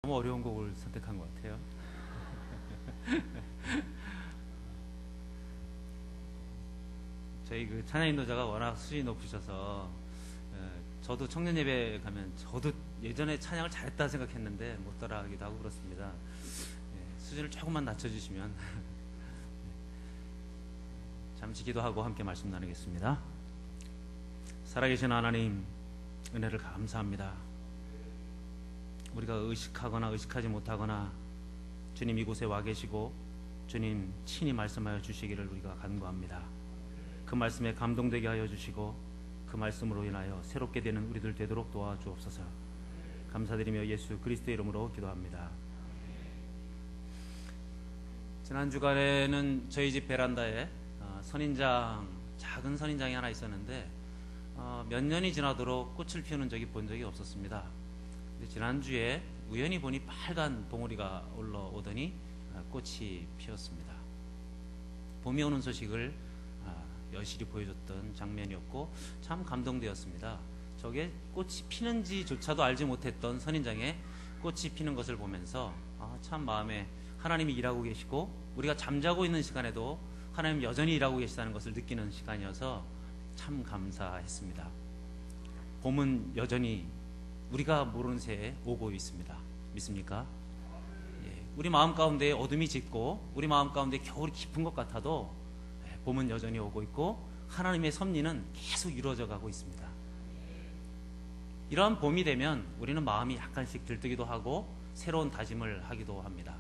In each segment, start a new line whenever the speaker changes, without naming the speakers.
너무 어려운 곡을 선택한 것 같아요. 저희 그 찬양 인도자가 워낙 수준이 높으셔서 저도 청년 예배 가면 저도 예전에 찬양을 잘했다 생각했는데 못 따라하기도 하고 그렇습니다. 수준을 조금만 낮춰주시면 잠시 기도하고 함께 말씀 나누겠습니다. 살아계신 하나님, 은혜를 감사합니다. 우리가 의식하거나 의식하지 못하거나 주님 이곳에 와 계시고 주님 친히 말씀하여 주시기를 우리가 간구합니다. 그 말씀에 감동되게 하여 주시고 그 말씀으로 인하여 새롭게 되는 우리들 되도록 도와주옵소서. 감사드리며 예수 그리스도의 이름으로 기도합니다. 지난 주간에는 저희 집 베란다에 선인장, 작은 선인장이 하나 있었는데 몇 년이 지나도록 꽃을 피우는 적이 본 적이 없었습니다. 지난주에 우연히 보니 빨간 봉우리가 올라오더니 꽃이 피었습니다. 봄이 오는 소식을 여실히 보여줬던 장면이었고 참 감동되었습니다. 저게 꽃이 피는지조차도 알지 못했던 선인장에 꽃이 피는 것을 보면서 참 마음에 하나님이 일하고 계시고 우리가 잠자고 있는 시간에도 하나님 여전히 일하고 계시다는 것을 느끼는 시간이어서 참 감사했습니다. 봄은 여전히 우리가 모르는 새에 오고 있습니다. 믿습니까? 우리 마음 가운데 어둠이 짙고 우리 마음 가운데 겨울이 깊은 것 같아도 봄은 여전히 오고 있고 하나님의 섭리는 계속 이루어져 가고 있습니다. 이러한 봄이 되면 우리는 마음이 약간씩 들뜨기도 하고 새로운 다짐을 하기도 합니다.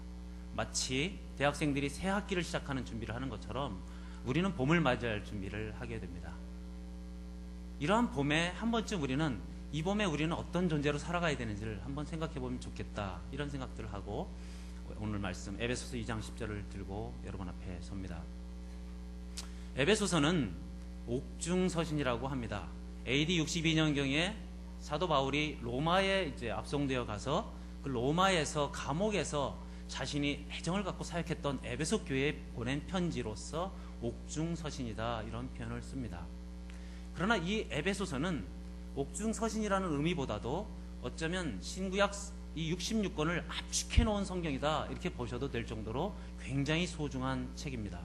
마치 대학생들이 새 학기를 시작하는 준비를 하는 것처럼 우리는 봄을 맞이할 준비를 하게 됩니다. 이러한 봄에 한 번쯤 우리는 이 봄에 우리는 어떤 존재로 살아가야 되는지를 한번 생각해 보면 좋겠다, 이런 생각들을 하고 오늘 말씀 에베소서 2장 10절을 들고 여러분 앞에 섭니다. 에베소서는 옥중서신이라고 합니다. AD 62년경에 사도 바울이 로마에 이제 압송되어 가서 그 로마에서 감옥에서 자신이 애정을 갖고 사역했던 에베소 교회에 보낸 편지로서 옥중서신이다, 이런 표현을 씁니다. 그러나 이 에베소서는 옥중서신이라는 의미보다도 어쩌면 신구약 이 66권을 압축해 놓은 성경이다, 이렇게 보셔도 될 정도로 굉장히 소중한 책입니다.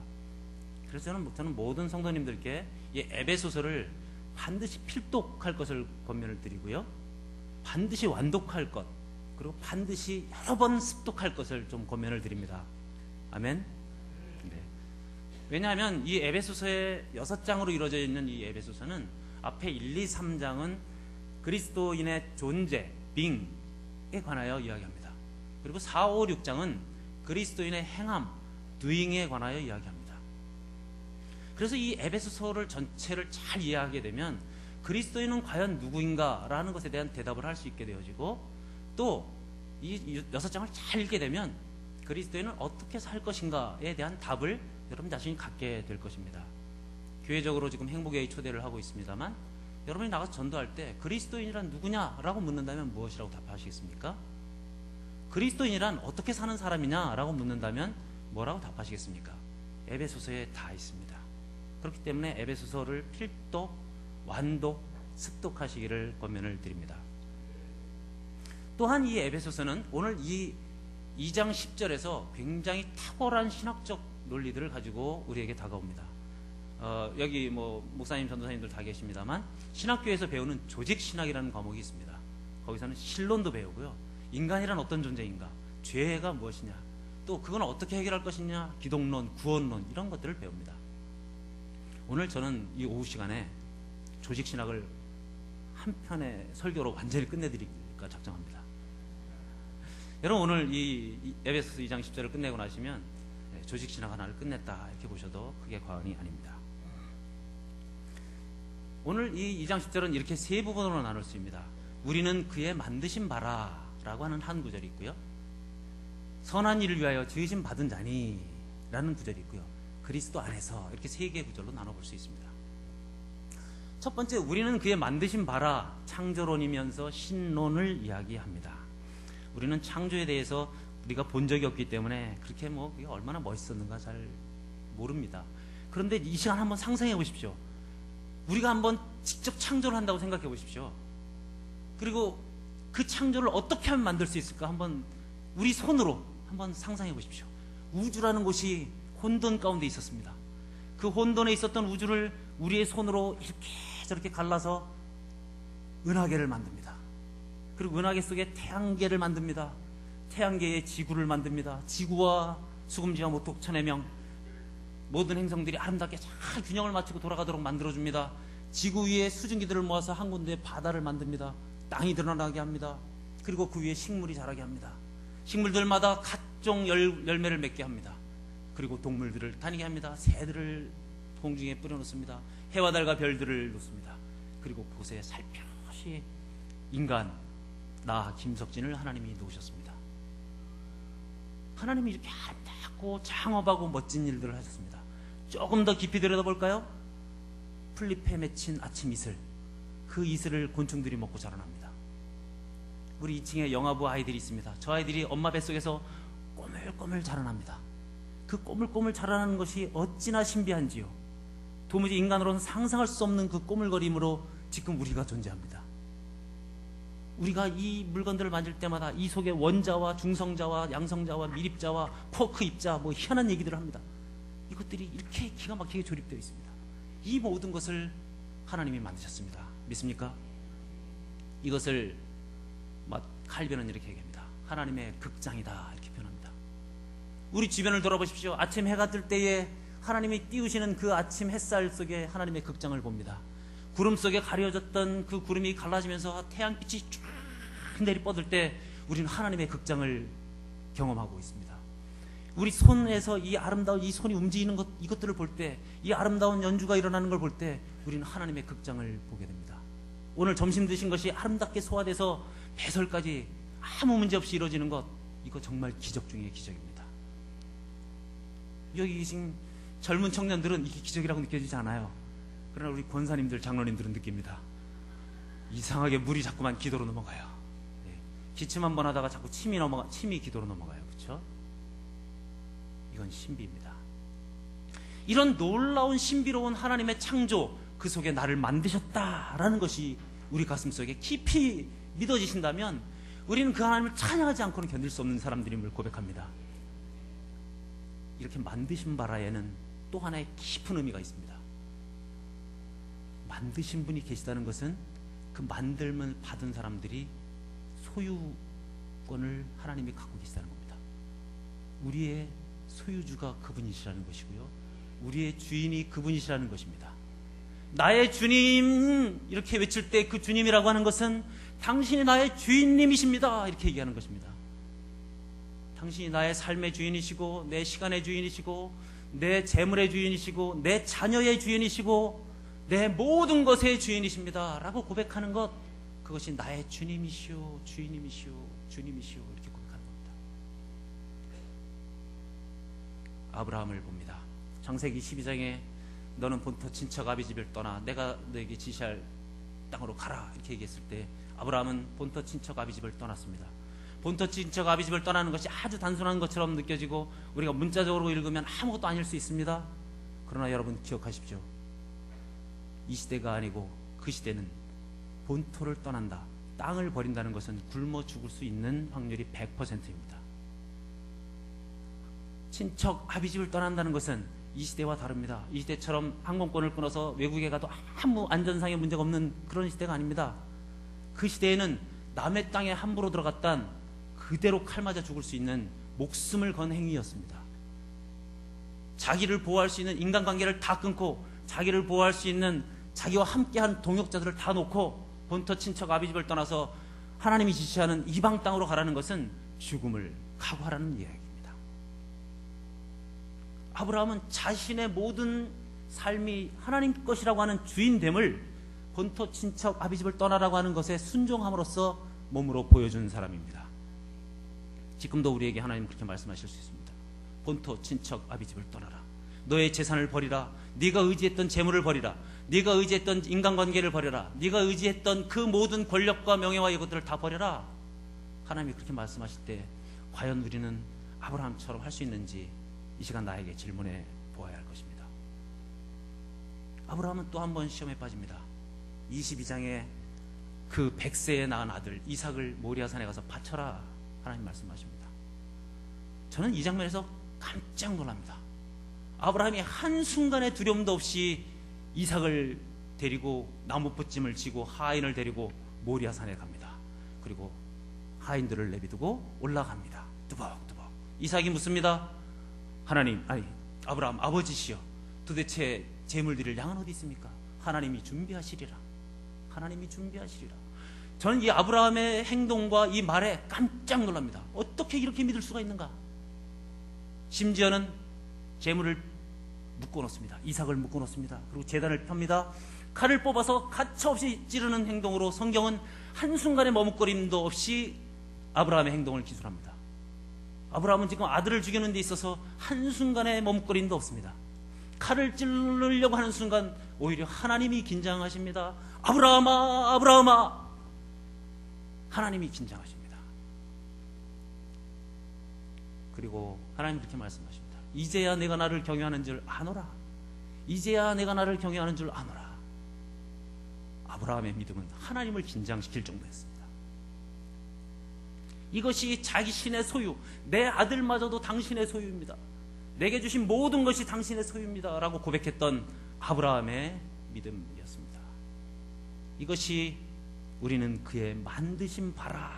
그래서 저는 모든 성도님들께 이 에베소서를 반드시 필독할 것을 권면을 드리고요, 반드시 완독할 것, 그리고 반드시 여러 번 습독할 것을 좀 권면을 드립니다. 아멘. 네. 왜냐하면 이 에베소서의 6장으로 이루어져 있는 이 에베소서는 앞에 1, 2, 3장은 그리스도인의 존재, 빙에 관하여 이야기합니다. 그리고 4, 5, 6장은 그리스도인의 행함, doing에 관하여 이야기합니다. 그래서 이 에베소서를 전체를 잘 이해하게 되면 그리스도인은 과연 누구인가 라는 것에 대한 대답을 할 수 있게 되어지고, 또 이 6장을 잘 읽게 되면 그리스도인은 어떻게 살 것인가에 대한 답을 여러분 자신이 갖게 될 것입니다. 교회적으로 지금 행복의 초대를 하고 있습니다만, 여러분이 나가서 전도할 때 그리스도인이란 누구냐라고 묻는다면 무엇이라고 답하시겠습니까? 그리스도인이란 어떻게 사는 사람이냐라고 묻는다면 뭐라고 답하시겠습니까? 에베소서에 다 있습니다. 그렇기 때문에 에베소서를 필독, 완독, 습독하시기를 권면을 드립니다. 또한 이 에베소서는 오늘 이 2장 10절에서 굉장히 탁월한 신학적 논리들을 가지고 우리에게 다가옵니다. 여기 목사님, 전도사님들 다 계십니다만 신학교에서 배우는 조직신학이라는 과목이 있습니다. 거기서는 신론도 배우고요, 인간이란 어떤 존재인가, 죄가 무엇이냐, 또 그건 어떻게 해결할 것이냐, 기독론, 구원론, 이런 것들을 배웁니다. 오늘 저는 이 오후 시간에 조직신학을 한 편의 설교로 완전히 끝내드릴까 작정합니다. 여러분 오늘 이 에베소서 2장 10절을 끝내고 나시면 조직신학 하나를 끝냈다, 이렇게 보셔도 크게 과언이 아닙니다. 오늘 이 2장 10절은 이렇게 세 부분으로 나눌 수 있습니다. 우리는 그의 만드신 바라 라고 하는 한 구절이 있고요, 선한 일을 위하여 지으심 받은 자니 라는 구절이 있고요, 그리스도 안에서, 이렇게 세 개의 구절로 나눠볼 수 있습니다. 첫 번째, 우리는 그의 만드신 바라, 창조론이면서 신론을 이야기합니다. 우리는 창조에 대해서 우리가 본 적이 없기 때문에 그렇게 이게 얼마나 멋있었는가 잘 모릅니다. 그런데 이 시간 한번 상상해 보십시오. 우리가 한번 직접 창조를 한다고 생각해 보십시오. 그리고 그 창조를 어떻게 하면 만들 수 있을까 한번 우리 손으로 한번 상상해 보십시오. 우주라는 곳이 혼돈 가운데 있었습니다. 그 혼돈에 있었던 우주를 우리의 손으로 이렇게 저렇게 갈라서 은하계를 만듭니다. 그리고 은하계 속에 태양계를 만듭니다. 태양계의 지구를 만듭니다. 지구와 수금지와 모토 천의 명, 모든 행성들이 아름답게 잘 균형을 맞추고 돌아가도록 만들어줍니다. 지구 위에 수증기들을 모아서 한 군데 바다를 만듭니다. 땅이 드러나게 합니다. 그리고 그 위에 식물이 자라게 합니다. 식물들마다 각종 열매를 맺게 합니다. 그리고 동물들을 다니게 합니다. 새들을 공중에 뿌려놓습니다. 해와 달과 별들을 놓습니다. 그리고 곳에 살펴시 인간, 나 김석진을 하나님이 놓으셨습니다. 하나님이 이렇게 아름답고 창업하고 멋진 일들을 하셨습니다. 조금 더 깊이 들여다볼까요? 풀잎에 맺힌 아침 이슬, 그 이슬을 곤충들이 먹고 자라납니다. 우리 2층에 영아부 아이들이 있습니다. 저 아이들이 엄마 뱃속에서 꼬물꼬물 자라납니다. 그 꼬물꼬물 자라나는 것이 어찌나 신비한지요. 도무지 인간으로는 상상할 수 없는 그 꼬물거림으로 지금 우리가 존재합니다. 우리가 이 물건들을 만질 때마다 이 속에 원자와 중성자와 양성자와 밀입자와 쿼크 입자, 뭐 희한한 얘기들을 합니다. 이것들이 이렇게 기가 막히게 조립되어 있습니다. 이 모든 것을 하나님이 만드셨습니다. 믿습니까? 이것을 칼빈은 이렇게 얘기합니다. 하나님의 극장이다, 이렇게 표현합니다. 우리 주변을 돌아보십시오. 아침 해가 뜰 때에 하나님이 띄우시는 그 아침 햇살 속에 하나님의 극장을 봅니다. 구름 속에 가려졌던 그 구름이 갈라지면서 태양빛이 쫙 내리 뻗을 때 우리는 하나님의 극장을 경험하고 있습니다. 우리 손에서 이 아름다운 이 손이 움직이는 것, 이것들을 볼 때, 이 아름다운 연주가 일어나는 걸 볼 때 우리는 하나님의 극장을 보게 됩니다. 오늘 점심 드신 것이 아름답게 소화돼서 배설까지 아무 문제 없이 이루어지는 것, 이거 정말 기적 중의 기적입니다. 여기 계신 젊은 청년들은 이게 기적이라고 느껴지지 않아요. 그러나 우리 권사님들, 장로님들은 느낍니다. 이상하게 물이 자꾸만 기도로 넘어가요. 네. 기침 한번 하다가 자꾸 침이 기도로 넘어가요. 그렇죠? 이건 신비입니다. 이런 놀라운 신비로운 하나님의 창조, 그 속에 나를 만드셨다라는 것이 우리 가슴속에 깊이 믿어지신다면 우리는 그 하나님을 찬양하지 않고는 견딜 수 없는 사람들임을 고백합니다. 이렇게 만드신 바라에는 또 하나의 깊은 의미가 있습니다. 만드신 분이 계시다는 것은 그 만들면 받은 사람들이 소유권을 하나님이 갖고 계시다는 겁니다. 우리의 소유주가 그분이시라는 것이고요, 우리의 주인이 그분이시라는 것입니다. 나의 주님, 이렇게 외칠 때 그 주님이라고 하는 것은 당신이 나의 주인님이십니다, 이렇게 얘기하는 것입니다. 당신이 나의 삶의 주인이시고, 내 시간의 주인이시고, 내 재물의 주인이시고, 내 자녀의 주인이시고, 내 모든 것의 주인이십니다 라고 고백하는 것, 그것이 나의 주님이시오, 주인님이시오, 주님이시오, 이렇게 고백하는 겁니다. 아브라함을 봅니다. 창세기 12장에 너는 본토 친척 아비 집을 떠나 내가 너에게 지시할 땅으로 가라, 이렇게 얘기했을 때 아브라함은 본토 친척 아비 집을 떠났습니다. 본토 친척 아비 집을 떠나는 것이 아주 단순한 것처럼 느껴지고 우리가 문자적으로 읽으면 아무것도 아닐 수 있습니다. 그러나 여러분 기억하십시오. 이 시대가 아니고 그 시대는 본토를 떠난다, 땅을 버린다는 것은 굶어 죽을 수 있는 확률이 100%입니다. 친척 아비집을 떠난다는 것은 이 시대와 다릅니다. 이 시대처럼 항공권을 끊어서 외국에 가도 아무 안전상의 문제가 없는 그런 시대가 아닙니다. 그 시대에는 남의 땅에 함부로 들어갔단 그대로 칼 맞아 죽을 수 있는 목숨을 건 행위였습니다. 자기를 보호할 수 있는 인간관계를 다 끊고 자기를 보호할 수 있는 자기와 함께한 동역자들을 다 놓고 본토 친척 아비집을 떠나서 하나님이 지시하는 이방 땅으로 가라는 것은 죽음을 각오하라는 이야기입니다. 아브라함은 자신의 모든 삶이 하나님 것이라고 하는 주인됨을 본토 친척 아비집을 떠나라고 하는 것에 순종함으로써 몸으로 보여준 사람입니다. 지금도 우리에게 하나님 그렇게 말씀하실 수 있습니다. 본토 친척 아비집을 떠나라. 너의 재산을 버리라. 네가 의지했던 재물을 버리라. 네가 의지했던 인간관계를 버려라. 네가 의지했던 그 모든 권력과 명예와 이것들을 다 버려라. 하나님이 그렇게 말씀하실 때 과연 우리는 아브라함처럼 할 수 있는지 이 시간 나에게 질문해 보아야 할 것입니다. 아브라함은 또 한 번 시험에 빠집니다. 22장에 그 100세에 낳은 아들 이삭을 모리아산에 가서 바쳐라, 하나님 말씀하십니다. 저는 이 장면에서 깜짝 놀랍니다. 아브라함이 한순간의 두려움도 없이 이삭을 데리고 나무붙짐을 지고 하인을 데리고 모리아산에 갑니다. 그리고 하인들을 내비두고 올라갑니다. 뚜벅뚜벅. 이삭이 묻습니다. 하나님, 아니 아브라함 아버지시여, 도대체 제물 드릴 양은 어디 있습니까? 하나님이 준비하시리라. 하나님이 준비하시리라. 저는 이 아브라함의 행동과 이 말에 깜짝 놀랍니다. 어떻게 이렇게 믿을 수가 있는가? 심지어는 제물을 묶어놓습니다. 이삭을 묶어놓습니다. 그리고 제단을 펴니다. 칼을 뽑아서 가차없이 찌르는 행동으로 성경은 한순간의 머뭇거림도 없이 아브라함의 행동을 기술합니다. 아브라함은 지금 아들을 죽이는 데 있어서 한순간의 머뭇거림도 없습니다. 칼을 찌르려고 하는 순간 오히려 하나님이 긴장하십니다. 아브라함아, 아브라함아. 하나님이 긴장하십니다. 그리고 하나님 그렇게 말씀하십니다. 이제야 내가 나를 경외하는 줄 아노라. 이제야 내가 나를 경외하는 줄 아노라. 아브라함의 믿음은 하나님을 긴장시킬 정도였습니다. 이것이 자기 신의 소유, 내 아들마저도 당신의 소유입니다. 내게 주신 모든 것이 당신의 소유입니다 라고 고백했던 아브라함의 믿음이었습니다. 이것이 우리는 그의 만드신 바라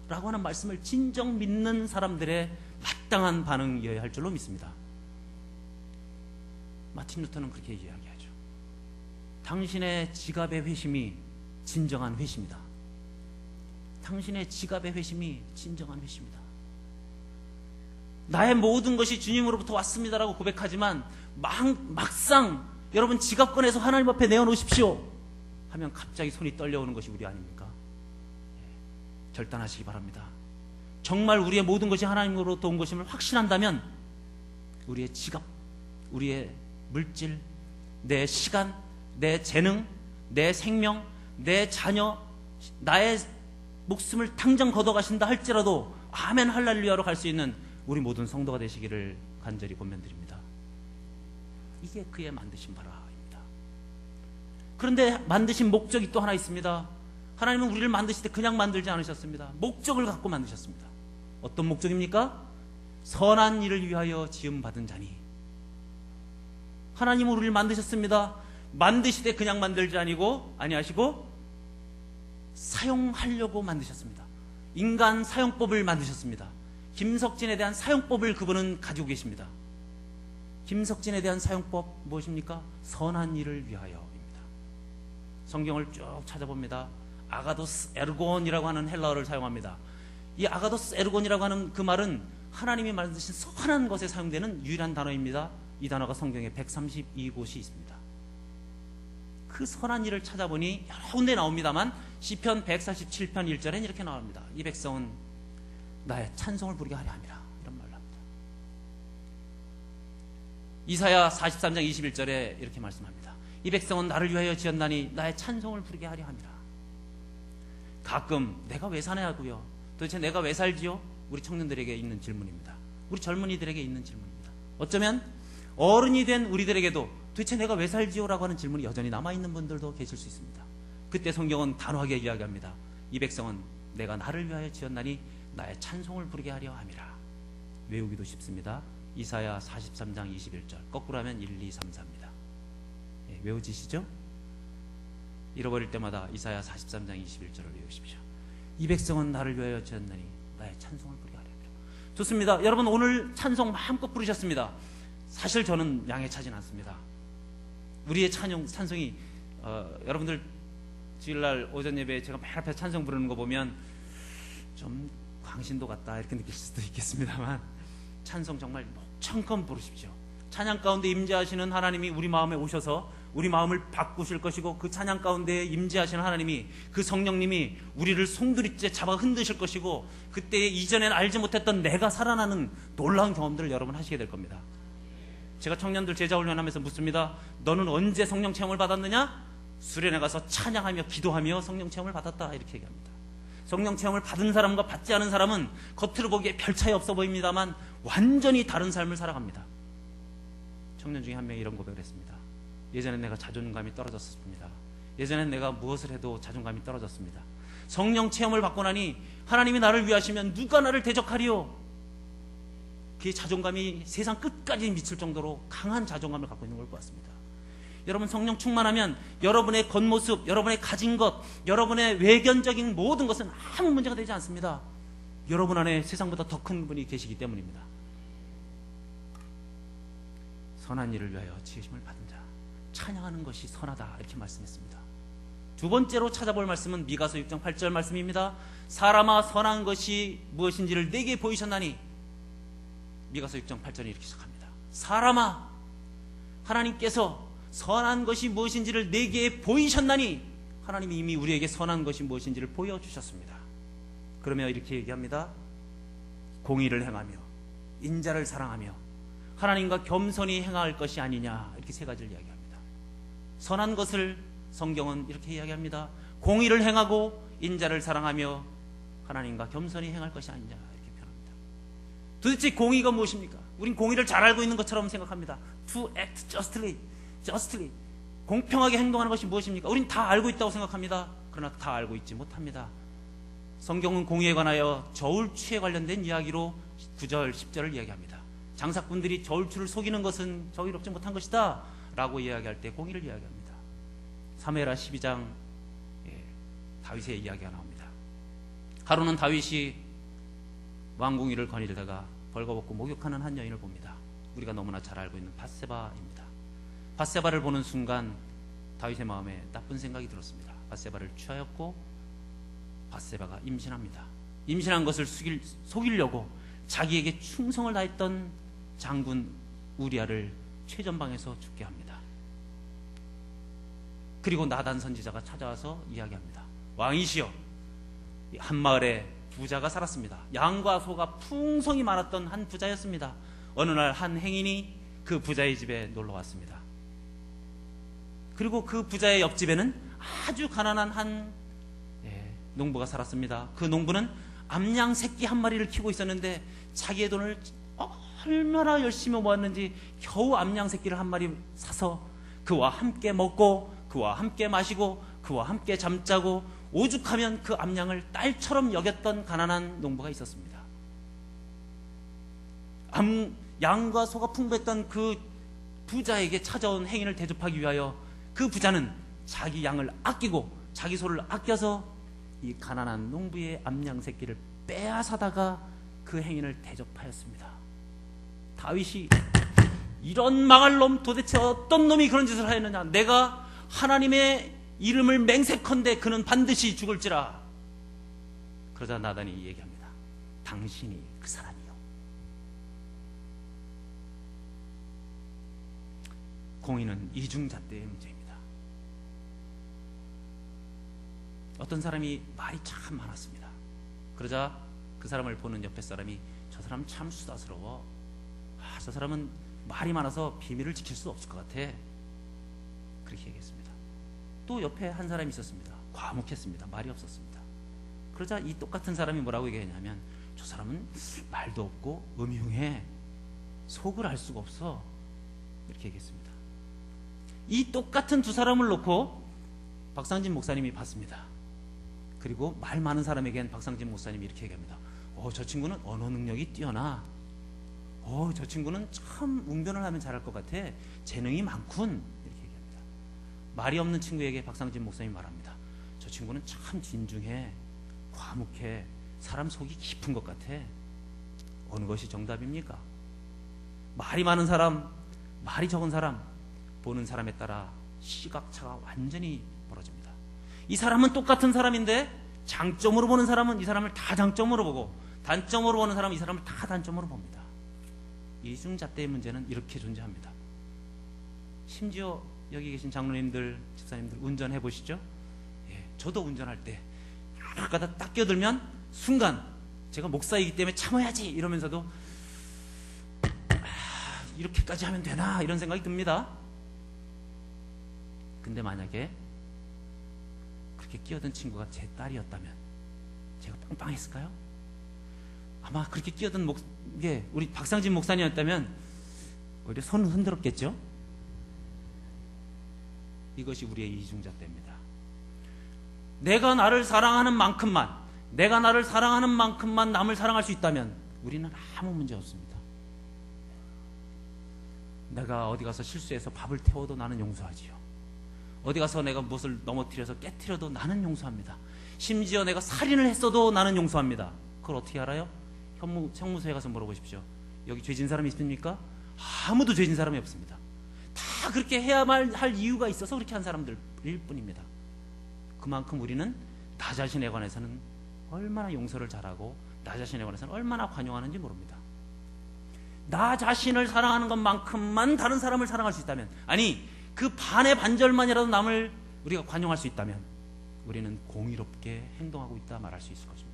라고 하는 말씀을 진정 믿는 사람들의 마땅한 반응이어야 할 줄로 믿습니다. 마틴 루터는 그렇게 이야기하죠. 당신의 지갑의 회심이 진정한 회심이다. 당신의 지갑의 회심이 진정한 회심이다. 나의 모든 것이 주님으로부터 왔습니다라고 고백하지만 막상 여러분 지갑 꺼내서 하나님 앞에 내어놓으십시오 하면 갑자기 손이 떨려오는 것이 우리 아닙니까? 결단하시기 바랍니다. 정말 우리의 모든 것이 하나님으로부터 온 것임을 확신한다면 우리의 지갑, 우리의 물질, 내 시간, 내 재능, 내 생명, 내 자녀, 나의 목숨을 당장 걷어가신다 할지라도 아멘 할렐루야로 갈 수 있는 우리 모든 성도가 되시기를 간절히 권면드립니다. 이게 그의 만드신 바라입니다. 그런데 만드신 목적이 또 하나 있습니다. 하나님은 우리를 만드실 때 그냥 만들지 않으셨습니다. 목적을 갖고 만드셨습니다. 어떤 목적입니까? 선한 일을 위하여 지음받은 자니. 하나님은 우리를 만드셨습니다. 만드실 때 그냥 만들지 아니하시고 사용하려고 만드셨습니다. 인간 사용법을 만드셨습니다. 김석진에 대한 사용법을 그분은 가지고 계십니다. 김석진에 대한 사용법 무엇입니까? 선한 일을 위하여입니다. 성경을 쭉 찾아봅니다. 아가도스 에르곤이라고 하는 헬라어를 사용합니다. 이 아가도스 에르곤이라고 하는 그 말은 하나님이 만드신 선한 것에 사용되는 유일한 단어입니다. 이 단어가 성경에 132곳이 있습니다. 그 선한 일을 찾아보니 여러 군데 나옵니다만 시편 147편 1절엔 이렇게 나옵니다. 이 백성은 나의 찬송을 부르게 하려 함이라. 이런 말을 합니다. 이사야 43장 21절에 이렇게 말씀합니다. 이 백성은 나를 위하여 지었나니 나의 찬송을 부르게 하려 함이라. 가끔 내가 왜 사냐고요? 도대체 내가 왜 살지요? 우리 청년들에게 있는 질문입니다. 우리 젊은이들에게 있는 질문입니다. 어쩌면 어른이 된 우리들에게도 도대체 내가 왜 살지요? 라고 하는 질문이 여전히 남아있는 분들도 계실 수 있습니다. 그때 성경은 단호하게 이야기합니다. 이 백성은 내가 나를 위하여 지었나니 나의 찬송을 부르게 하려 함이라. 외우기도 쉽습니다. 이사야 43장 21절 거꾸로 하면 1, 2, 3, 4입니다. 예, 외워지시죠? 잃어버릴 때마다 이사야 43장 21절을 외우십시오. 이 백성은 나를 위하여 지었나니 나의 찬송을 부르게 하려 함이라. 좋습니다. 여러분 오늘 찬송 마음껏 부르셨습니다. 사실 저는 양에 차진 않습니다. 우리의 찬송이 여러분들 주일날 오전 예배에 제가 맨 앞에 찬송 부르는 거 보면 좀 광신도 같다 이렇게 느낄 수도 있겠습니다만 찬송 정말 목청껏 부르십시오. 찬양 가운데 임재하시는 하나님이 우리 마음에 오셔서 우리 마음을 바꾸실 것이고 그 찬양 가운데 임재하시는 하나님이 그 성령님이 우리를 송두리째 잡아 흔드실 것이고 그때 이전엔 알지 못했던 내가 살아나는 놀라운 경험들을 여러분 하시게 될 겁니다. 제가 청년들 제자훈련하면서 묻습니다. 너는 언제 성령 체험을 받았느냐? 수련회 가서 찬양하며 기도하며 성령 체험을 받았다 이렇게 얘기합니다. 성령 체험을 받은 사람과 받지 않은 사람은 겉으로 보기에 별 차이 없어 보입니다만 완전히 다른 삶을 살아갑니다. 청년 중에 한 명이 이런 고백을 했습니다. 예전엔 내가 자존감이 떨어졌습니다. 예전엔 내가 무엇을 해도 자존감이 떨어졌습니다. 성령 체험을 받고 나니 하나님이 나를 위하시면 누가 나를 대적하리요? 그의 자존감이 세상 끝까지 미칠 정도로 강한 자존감을 갖고 있는 걸 보았습니다. 여러분, 성령 충만하면 여러분의 겉모습, 여러분의 가진 것, 여러분의 외견적인 모든 것은 아무 문제가 되지 않습니다. 여러분 안에 세상보다 더 큰 분이 계시기 때문입니다. 선한 일을 위하여 지으심을 받은 자, 찬양하는 것이 선하다, 이렇게 말씀했습니다. 두 번째로 찾아볼 말씀은 미가서 6장 8절 말씀입니다. 사람아, 선한 것이 무엇인지를 내게 보이셨나니. 미가서 6장 8절이 이렇게 시작합니다. 사람아, 하나님께서 선한 것이 무엇인지를 내게 보이셨나니. 하나님이 이미 우리에게 선한 것이 무엇인지를 보여주셨습니다. 그러며 이렇게 얘기합니다. 공의를 행하며 인자를 사랑하며 하나님과 겸손히 행할 것이 아니냐, 이렇게 세 가지를 이야기합니다. 선한 것을 성경은 이렇게 이야기합니다. 공의를 행하고 인자를 사랑하며 하나님과 겸손히 행할 것이 아니냐, 이렇게 표현합니다. 도대체 공의가 무엇입니까? 우린 공의를 잘 알고 있는 것처럼 생각합니다. To act justly. 공평하게 행동하는 것이 무엇입니까? 우린 다 알고 있다고 생각합니다. 그러나 다 알고 있지 못합니다. 성경은 공의에 관하여 저울추에 관련된 이야기로 9절, 10절을 이야기합니다. 장사꾼들이 저울추를 속이는 것은 정의롭지 못한 것이다 라고 이야기할 때 공의를 이야기합니다. 사무엘하 12장 다윗의 이야기가 나옵니다. 하루는 다윗이 왕궁위를 거닐다가 벌거벗고 목욕하는 한 여인을 봅니다. 우리가 너무나 잘 알고 있는 밧세바입니다. 밧세바를 보는 순간 다윗의 마음에 나쁜 생각이 들었습니다. 밧세바를 취하였고 밧세바가 임신합니다. 임신한 것을 속이려고 자기에게 충성을 다했던 장군 우리아를 최전방에서 죽게 합니다. 그리고 나단 선지자가 찾아와서 이야기합니다. 왕이시여, 한 마을에 부자가 살았습니다. 양과 소가 풍성이 많았던 한 부자였습니다. 어느 날 한 행인이 그 부자의 집에 놀러 왔습니다. 그리고 그 부자의 옆집에는 아주 가난한 한 농부가 살았습니다. 그 농부는 암양 새끼 한 마리를 키우고 있었는데 자기의 돈을 얼마나 열심히 모았는지 겨우 암양 새끼를 한 마리 사서 그와 함께 먹고 그와 함께 마시고 그와 함께 잠자고 오죽하면 그 암양을 딸처럼 여겼던 가난한 농부가 있었습니다. 양과 소가 풍부했던 그 부자에게 찾아온 행인을 대접하기 위하여 그 부자는 자기 양을 아끼고 자기 소를 아껴서 이 가난한 농부의 암양 새끼를 빼앗아다가 그 행인을 대접하였습니다. 다윗이 이런 망할 놈, 도대체 어떤 놈이 그런 짓을 하였느냐, 내가 하나님의 이름을 맹세컨대 그는 반드시 죽을지라. 그러자 나단이 얘기합니다. 당신이 그 사람이요. 공의는 이중잣대의 문제입니다. 어떤 사람이 말이 참 많았습니다. 그러자 그 사람을 보는 옆에 사람이 저 사람 참 수다스러워. 저 사람은 말이 많아서 비밀을 지킬 수 없을 것 같아. 그렇게 얘기했습니다. 또 옆에 한 사람이 있었습니다. 과묵했습니다. 말이 없었습니다. 그러자 이 똑같은 사람이 뭐라고 얘기했냐면 저 사람은 말도 없고 음흉해. 속을 알 수가 없어. 이렇게 얘기했습니다. 이 똑같은 두 사람을 놓고 박상진 목사님이 봤습니다. 그리고 말 많은 사람에겐 박상진 목사님이 이렇게 얘기합니다. 저 친구는 언어 능력이 뛰어나. 저 친구는 참 웅변을 하면 잘할 것 같아. 재능이 많군. 이렇게 얘기합니다. 말이 없는 친구에게 박상진 목사님이 말합니다. 저 친구는 참 진중해. 과묵해. 사람 속이 깊은 것 같아. 어느 것이 정답입니까? 말이 많은 사람, 말이 적은 사람, 보는 사람에 따라 시각차가 완전히 벌어집니다. 이 사람은 똑같은 사람인데 장점으로 보는 사람은 이 사람을 다 장점으로 보고 단점으로 보는 사람은 이 사람을 다 단점으로 봅니다. 이중잣대의 문제는 이렇게 존재합니다. 심지어 여기 계신 장로님들, 집사님들 운전해 보시죠. 저도 운전할 때 가다 딱 끼어들면 순간 제가 목사이기 때문에 참아야지 이러면서도 이렇게까지 하면 되나 이런 생각이 듭니다. 근데 만약에 그렇게 끼어든 친구가 제 딸이었다면 제가 빵빵했을까요? 아마 그렇게 끼어든 게 우리 박상진 목사님이었다면 오히려 손을 흔들었겠죠? 이것이 우리의 이중잣대입니다. 내가 나를 사랑하는 만큼만 남을 사랑할 수 있다면 우리는 아무 문제 없습니다. 내가 어디 가서 실수해서 밥을 태워도 나는 용서하지요. 어디 가서 내가 무엇을 넘어뜨려서 깨뜨려도 나는 용서합니다. 심지어 내가 살인을 했어도 나는 용서합니다. 그걸 어떻게 알아요? 형무소에 가서 물어보십시오. 여기 죄진 사람이 있습니까? 아무도 죄진 사람이 없습니다. 다 그렇게 해야만 할 이유가 있어서 그렇게 한 사람들일 뿐입니다. 그만큼 우리는 나 자신에 관해서는 얼마나 용서를 잘하고 나 자신에 관해서는 얼마나 관용하는지 모릅니다. 나 자신을 사랑하는 것만큼만 다른 사람을 사랑할 수 있다면, 아니 그 반의 반절만이라도 남을 우리가 관용할 수 있다면 우리는 공의롭게 행동하고 있다 말할 수 있을 것입니다.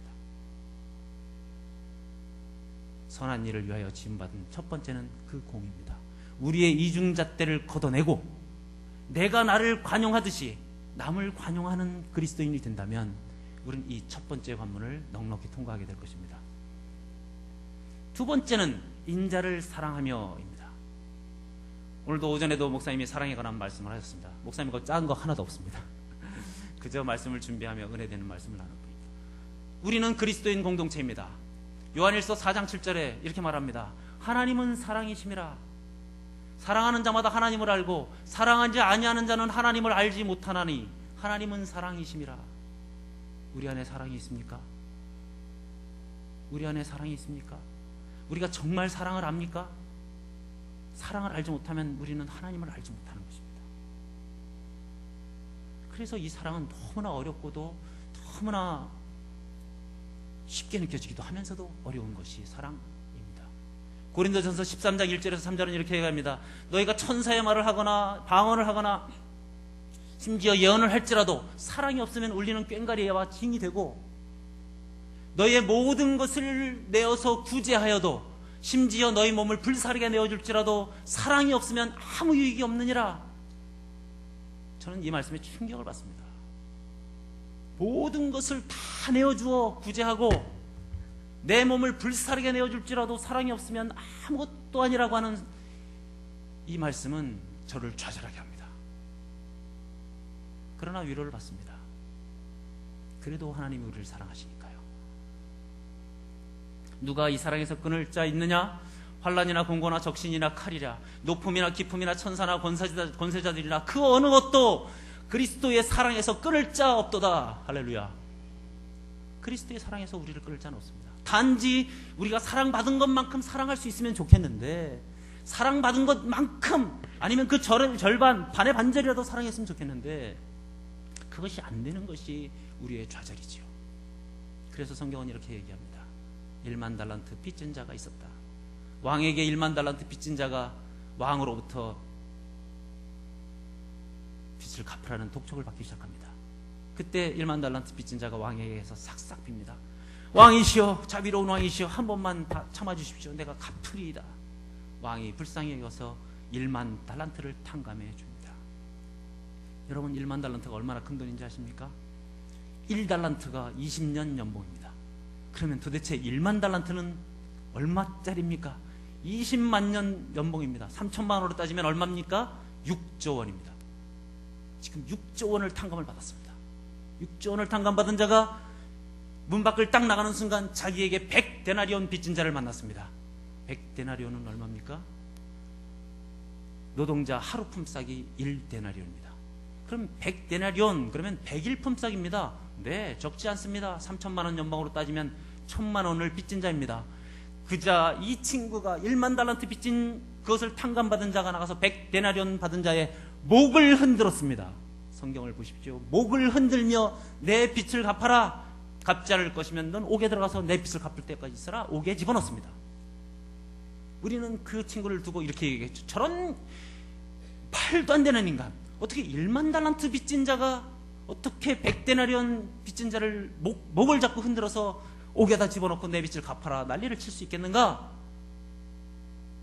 선한 일을 위하여 지음받은 첫 번째는 그 공의입니다. 우리의 이중잣대를 걷어내고 내가 나를 관용하듯이 남을 관용하는 그리스도인이 된다면 우리는 이 첫 번째 관문을 넉넉히 통과하게 될 것입니다. 두 번째는 인자를 사랑하며입니다. 오늘도 오전에도 목사님이 사랑에 관한 말씀을 하셨습니다. 목사님 거 작은 거 하나도 없습니다. 그저 말씀을 준비하며 은혜되는 말씀을 나눌 뿐입니다. 우리는 그리스도인 공동체입니다. 요한일서 4장 7절에 이렇게 말합니다. 하나님은 사랑이심이라. 사랑하는 자마다 하나님을 알고 사랑하지 아니하는 자는 하나님을 알지 못하나니 하나님은 사랑이심이라. 우리 안에 사랑이 있습니까? 우리 안에 사랑이 있습니까? 우리가 정말 사랑을 압니까? 사랑을 알지 못하면 우리는 하나님을 알지 못하는 것입니다. 그래서 이 사랑은 너무나 어렵고도 너무나 쉽게 느껴지기도 하면서도 어려운 것이 사랑입니다. 고린도전서 13장 1절에서 3절은 이렇게 얘기합니다. 너희가 천사의 말을 하거나 방언을 하거나 심지어 예언을 할지라도 사랑이 없으면 울리는 꽹과리와 징이 되고, 너희의 모든 것을 내어서 구제하여도 심지어 너희 몸을 불사르게 내어줄지라도 사랑이 없으면 아무 유익이 없느니라. 저는 이 말씀에 충격을 받습니다. 모든 것을 다 내어주어 구제하고 내 몸을 불사르게 내어줄지라도 사랑이 없으면 아무것도 아니라고 하는 이 말씀은 저를 좌절하게 합니다. 그러나 위로를 받습니다. 그래도 하나님이 우리를 사랑하시니까요. 누가 이 사랑에서 끊을 자 있느냐? 환난이나 공고나 적신이나 칼이라, 높음이나 깊음이나 천사나 권세자들이나 그 어느 것도 그리스도의 사랑에서 끊을 자 없도다. 할렐루야. 그리스도의 사랑에서 우리를 끊을 자는 없습니다. 단지 우리가 사랑받은 것만큼 사랑할 수 있으면 좋겠는데, 사랑받은 것만큼 아니면 그 절반, 반의 반절이라도 사랑했으면 좋겠는데 그것이 안 되는 것이 우리의 좌절이지요. 그래서 성경은 이렇게 얘기합니다. 1만 달란트 빚진 자가 있었다. 왕에게 1만 달란트 빚진 자가 왕으로부터 빚을 갚으라는 독촉을 받기 시작합니다. 그때 1만 달란트 빚진 자가 왕에게서 싹싹 빕니다. 왕이시여, 자비로운 왕이시여, 한 번만 다 참아주십시오. 내가 갚으리이다. 왕이 불쌍히 여겨서 1만 달란트를 탕감해 줍니다. 여러분, 1만 달란트가 얼마나 큰 돈인지 아십니까? 1달란트가 20년 연봉입니다. 그러면 도대체 1만 달란트는 얼마짜리입니까? 20만 년 연봉입니다. 3천만 원으로 따지면 얼마입니까? 6조 원입니다. 지금 6조 원을 탕감을 받았습니다. 6조 원을 탕감받은 자가 문 밖을 딱 나가는 순간 자기에게 100데나리온 빚진 자를 만났습니다. 100데나리온은 얼마입니까? 노동자 하루 품삯이 1데나리온입니다. 그럼 100데나리온, 그러면 100일 품삯입니다. 네, 적지 않습니다. 3천만 원 연봉으로 따지면 1,000만 원을 빚진 자입니다. 그자 이 친구가 1만 달란트 빚진 그것을 탕감받은 자가 나가서 100데나리온 받은 자의 목을 흔들었습니다. 성경을 보십시오. 목을 흔들며 내 빚을 갚아라. 갚지 않을 것이면 넌 옥에 들어가서 내 빚을 갚을 때까지 있어라. 옥에 집어넣습니다. 우리는 그 친구를 두고 이렇게 얘기했죠. 저런 말도 안 되는 인간, 어떻게 1만 달란트 빚진 자가 어떻게 100데나리온 빚진 자를 목을 잡고 흔들어서 옥에다 집어넣고 내 빚을 갚아라 난리를 칠 수 있겠는가?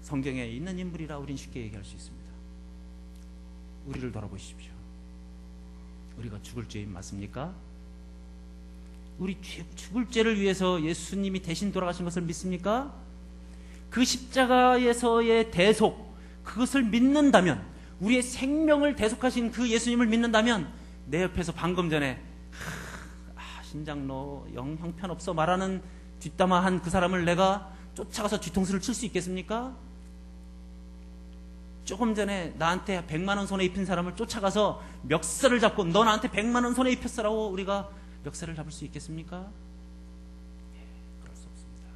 성경에 있는 인물이라 우린 쉽게 얘기할 수 있습니다. 우리를 돌아보십시오. 우리가 죽을 죄인 맞습니까? 우리 죽을 죄를 위해서 예수님이 대신 돌아가신 것을 믿습니까? 그 십자가에서의 대속, 그것을 믿는다면, 우리의 생명을 대속하신 그 예수님을 믿는다면, 내 옆에서 방금 전에 신장 너 영 형편없어 말하는 뒷담화한 그 사람을 내가 쫓아가서 뒤통수를 칠 수 있겠습니까? 조금 전에 나한테 100만 원 손에 입힌 사람을 쫓아가서 멱살을 잡고 너 나한테 100만 원 손에 입혔어라고 우리가 멱살을 잡을 수 있겠습니까? 그럴 수 없습니다.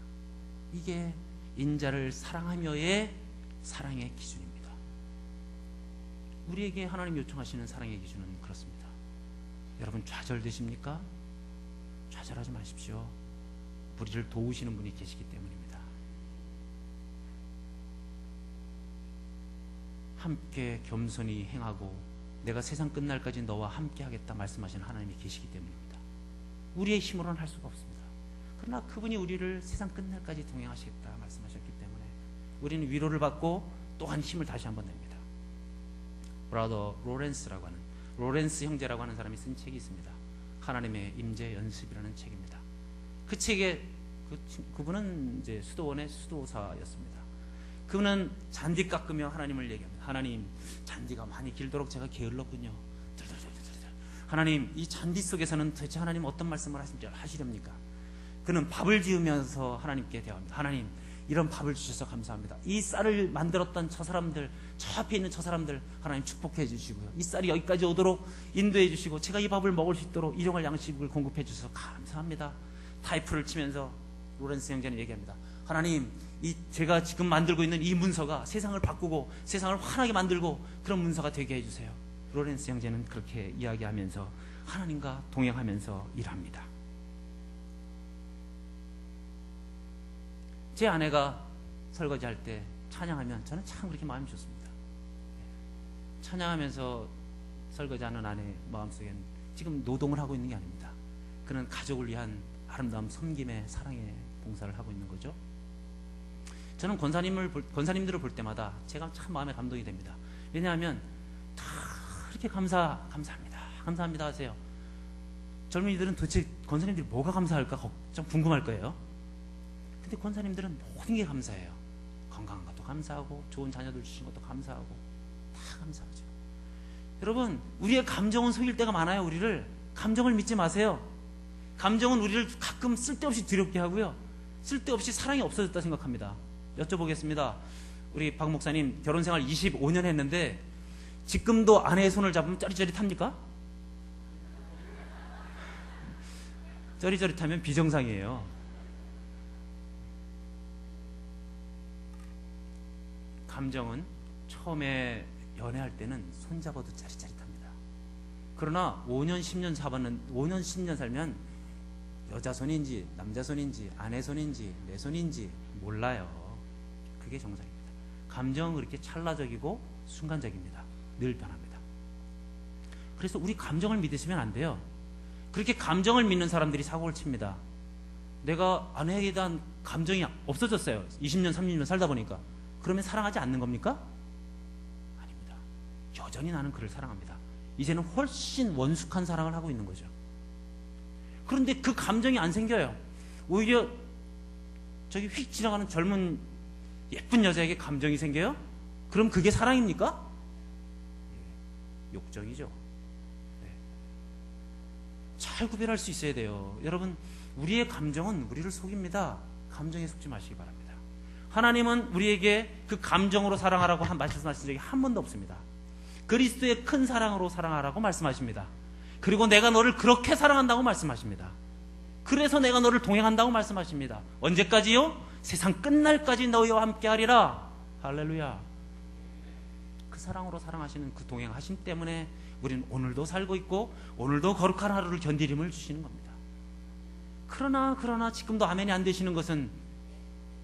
이게 인자를 사랑하며의 사랑의 기준입니다. 우리에게 하나님 요청하시는 사랑의 기준은 그렇습니다. 여러분 좌절되십니까? 좌절하지 마십시오. 우리를 도우시는 분이 계시기 때문입니다. 함께 겸손히 행하고 내가 세상 끝날까지 너와 함께 하겠다 말씀하시는 하나님이 계시기 때문입니다. 우리의 힘으로는 할 수가 없습니다. 그러나 그분이 우리를 세상 끝날까지 동행하시겠다 말씀하셨기 때문에 우리는 위로를 받고 또한 힘을 다시 한번 냅니다. 브라더 로렌스라고 하는 로렌스 형제라고 하는 사람이 쓴 책이 있습니다. 하나님의 임재 연습이라는 책입니다. 그 책에 그분은 이제 수도원의 수도사였습니다. 그분은 잔디 깎으며 하나님을 얘기합니다. 하나님, 잔디가 많이 길도록 제가 게을렀군요. 하나님, 이 잔디 속에서는 도대체 하나님 어떤 말씀을 하시렵니까? 그는 밥을 지으면서 하나님께 대화합니다. 하나님, 이런 밥을 주셔서 감사합니다. 이 쌀을 만들었던 저 사람들, 저 앞에 있는 저 사람들 하나님 축복해 주시고요. 이 쌀이 여기까지 오도록 인도해 주시고 제가 이 밥을 먹을 수 있도록 일용할 양식을 공급해 주셔서 감사합니다. 타이프를 치면서 로렌스 형제는 얘기합니다. 하나님, 제가 지금 만들고 있는 이 문서가 세상을 바꾸고 세상을 환하게 만들고 그런 문서가 되게 해주세요. 로렌스 형제는 그렇게 이야기하면서 하나님과 동행하면서 일합니다. 제 아내가 설거지할 때 찬양하면 저는 참 그렇게 마음이 좋습니다. 찬양하면서 설거지하는 아내 마음속엔 지금 노동을 하고 있는 게 아닙니다. 그는 가족을 위한 아름다운 섬김의 사랑의 봉사를 하고 있는 거죠. 저는 권사님들을 볼 때마다 제가 참 마음에 감동이 됩니다. 왜냐하면 다 이렇게 감사합니다 하세요. 젊은이들은 도대체 권사님들이 뭐가 감사할까 좀 궁금할 거예요. 근데 권사님들은 모든 게 감사해요. 건강한 것도 감사하고 좋은 자녀들 주신 것도 감사하고 다 감사하죠. 여러분, 우리의 감정은 속일 때가 많아요. 감정을 믿지 마세요. 감정은 우리를 가끔 쓸데없이 두렵게 하고요, 쓸데없이 사랑이 없어졌다 생각합니다. 여쭤보겠습니다. 우리 박 목사님 결혼생활 25년 했는데 지금도 아내의 손을 잡으면 짜릿짜릿합니까? 짜릿짜릿하면 비정상이에요. 감정은 처음에 연애할 때는 손잡아도 짜릿짜릿합니다. 그러나 5년 10년 살면 여자 손인지 남자 손인지 아내 손인지 내 손인지 몰라요. 그게 정상입니다. 감정은 그렇게 찰나적이고 순간적입니다. 늘 변합니다. 그래서 우리 감정을 믿으시면 안 돼요. 그렇게 감정을 믿는 사람들이 사고를 칩니다. 내가 아내에 대한 감정이 없어졌어요. 20년 30년 살다 보니까. 그러면 사랑하지 않는 겁니까? 아닙니다. 여전히 나는 그를 사랑합니다. 이제는 훨씬 원숙한 사랑을 하고 있는 거죠. 그런데 그 감정이 안 생겨요. 오히려 저기 휙 지나가는 젊은 예쁜 여자에게 감정이 생겨요? 그럼 그게 사랑입니까? 욕정이죠. 네. 잘 구별할 수 있어야 돼요. 여러분, 우리의 감정은 우리를 속입니다. 감정에 속지 마시기 바랍니다. 하나님은 우리에게 그 감정으로 사랑하라고 말씀하신 적이 한 번도 없습니다. 그리스도의 큰 사랑으로 사랑하라고 말씀하십니다. 그리고 내가 너를 그렇게 사랑한다고 말씀하십니다. 그래서 내가 너를 동행한다고 말씀하십니다. 언제까지요? 세상 끝날까지 너희와 함께하리라. 할렐루야. 그 사랑으로 사랑하시는 그 동행하심 때문에 우리는 오늘도 살고 있고 오늘도 거룩한 하루를 견딜 힘을 주시는 겁니다. 그러나 지금도 아멘이 안 되시는 것은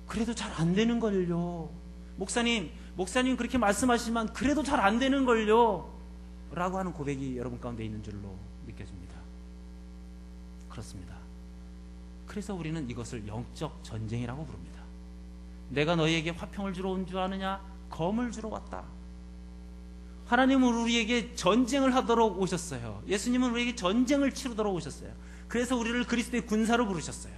그래도 잘 안 되는 걸요. 목사님 그렇게 말씀하시지만 그래도 잘 안 되는 걸요 라고 하는 고백이 여러분 가운데 있는 줄로 느껴집니다. 그렇습니다. 그래서 우리는 이것을 영적 전쟁이라고 부릅니다. 내가 너희에게 화평을 주러 온 줄 아느냐? 검을 주러 왔다. 하나님은 우리에게 전쟁을 하도록 오셨어요. 예수님은 우리에게 전쟁을 치르도록 오셨어요. 그래서 우리를 그리스도의 군사로 부르셨어요.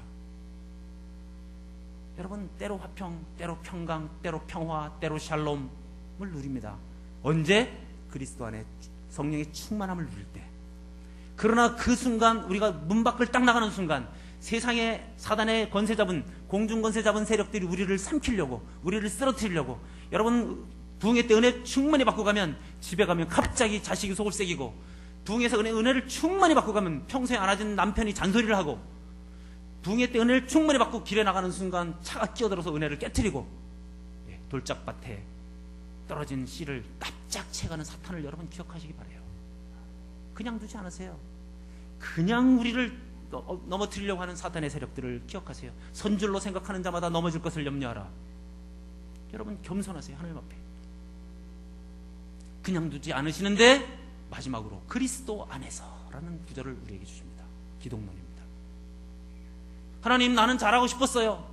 여러분, 때로 화평, 때로 평강, 때로 평화, 때로 샬롬을 누립니다. 언제? 그리스도 안에 성령의 충만함을 누릴 때. 그러나 그 순간, 우리가 문 밖을 딱 나가는 순간 세상의 사단의 권세 잡은, 공중 권세 잡은 세력들이 우리를 삼키려고, 우리를 쓰러뜨리려고, 여러분 부흥회 때 은혜 충만히 받고 가면 집에 가면 갑자기 자식이 속을 새기고, 부흥회에서 은혜를 충만히 받고 가면 평소에 안 하던 남편이 잔소리를 하고, 부흥회 때 은혜를 충만히 받고 길에 나가는 순간 차가 끼어들어서 은혜를 깨트리고, 돌짝밭에 떨어진 씨를 납작 채가는 사탄을 여러분 기억하시기 바라요. 그냥 두지 않으세요. 그냥 우리를 넘어뜨리려고 하는 사탄의 세력들을 기억하세요. 선줄로 생각하는 자마다 넘어질 것을 염려하라. 여러분 겸손하세요. 하나님 앞에. 그냥 두지 않으시는데 마지막으로 그리스도 안에서라는 구절을 우리에게 주십니다. 기독론입니다. 하나님, 나는 잘하고 싶었어요.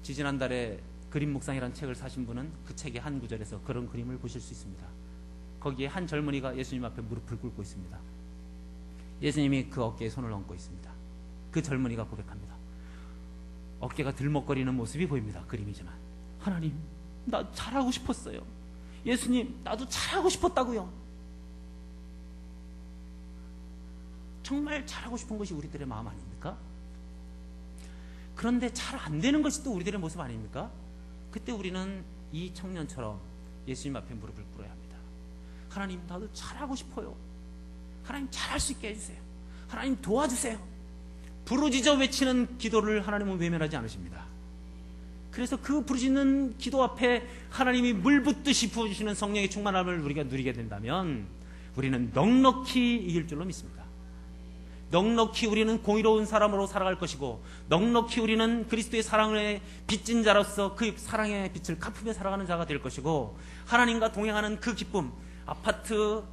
지지난달에 그림 묵상이라는 책을 사신 분은 그 책의 한 구절에서 그런 그림을 보실 수 있습니다. 거기에 한 젊은이가 예수님 앞에 무릎을 꿇고 있습니다. 예수님이 그 어깨에 손을 얹고 있습니다. 그 젊은이가 고백합니다. 어깨가 들먹거리는 모습이 보입니다. 그림이지만, 하나님, 나 잘하고 싶었어요. 예수님, 나도 잘하고 싶었다고요. 정말 잘하고 싶은 것이 우리들의 마음 아닙니까? 그런데 잘 안 되는 것이 또 우리들의 모습 아닙니까? 그때 우리는 이 청년처럼 예수님 앞에 무릎을 꿇어야 합니다. 하나님, 나도 잘하고 싶어요. 하나님, 잘할 수 있게 해주세요. 하나님, 도와주세요. 부르짖어 외치는 기도를 하나님은 외면하지 않으십니다. 그래서 그 부르짖는 기도 앞에 하나님이 물 붓듯이 부어주시는 성령의 충만함을 우리가 누리게 된다면 우리는 넉넉히 이길 줄로 믿습니다. 넉넉히 우리는 공의로운 사람으로 살아갈 것이고, 넉넉히 우리는 그리스도의 사랑을 빚진 자로서 그 사랑의 빛을 갚으며 살아가는 자가 될 것이고, 하나님과 동행하는 그 기쁨, 아파트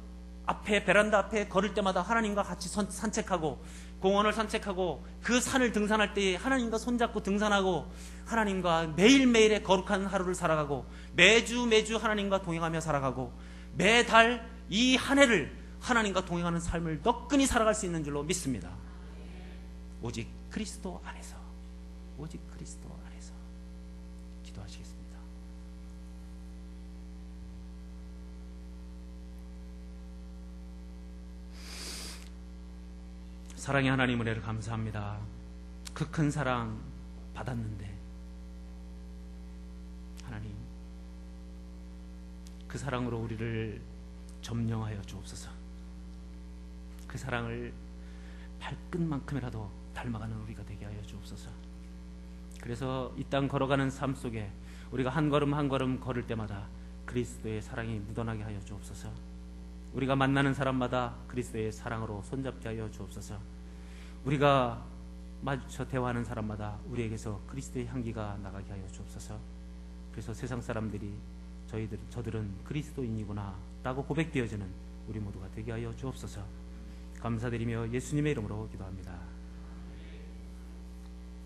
앞에, 베란다 앞에 걸을 때마다 하나님과 같이 산책하고, 공원을 산책하고, 그 산을 등산할 때에 하나님과 손잡고 등산하고, 하나님과 매일매일의 거룩한 하루를 살아가고, 매주 하나님과 동행하며 살아가고, 매달 이 한 해를 하나님과 동행하는 삶을 너끈히 살아갈 수 있는 줄로 믿습니다. 오직 그리스도 안에서, 오직 그리스도 안에서. 기도하시겠습니다. 사랑의 하나님, 은혜를 감사합니다. 그 큰 사랑 받았는데 하나님, 그 사랑으로 우리를 점령하여 주옵소서. 그 사랑을 발끝만큼이라도 닮아가는 우리가 되게 하여 주옵소서. 그래서 이 땅 걸어가는 삶 속에 우리가 한 걸음 한 걸음 걸을 때마다 그리스도의 사랑이 묻어나게 하여 주옵소서. 우리가 만나는 사람마다 그리스도의 사랑으로 손잡게 하여 주옵소서. 우리가 마주쳐 대화하는 사람마다 우리에게서 그리스도의 향기가 나가게 하여 주옵소서. 그래서 세상 사람들이 저들은 그리스도인이구나 라고 고백되어지는 우리 모두가 되게 하여 주옵소서. 감사드리며 예수님의 이름으로 기도합니다.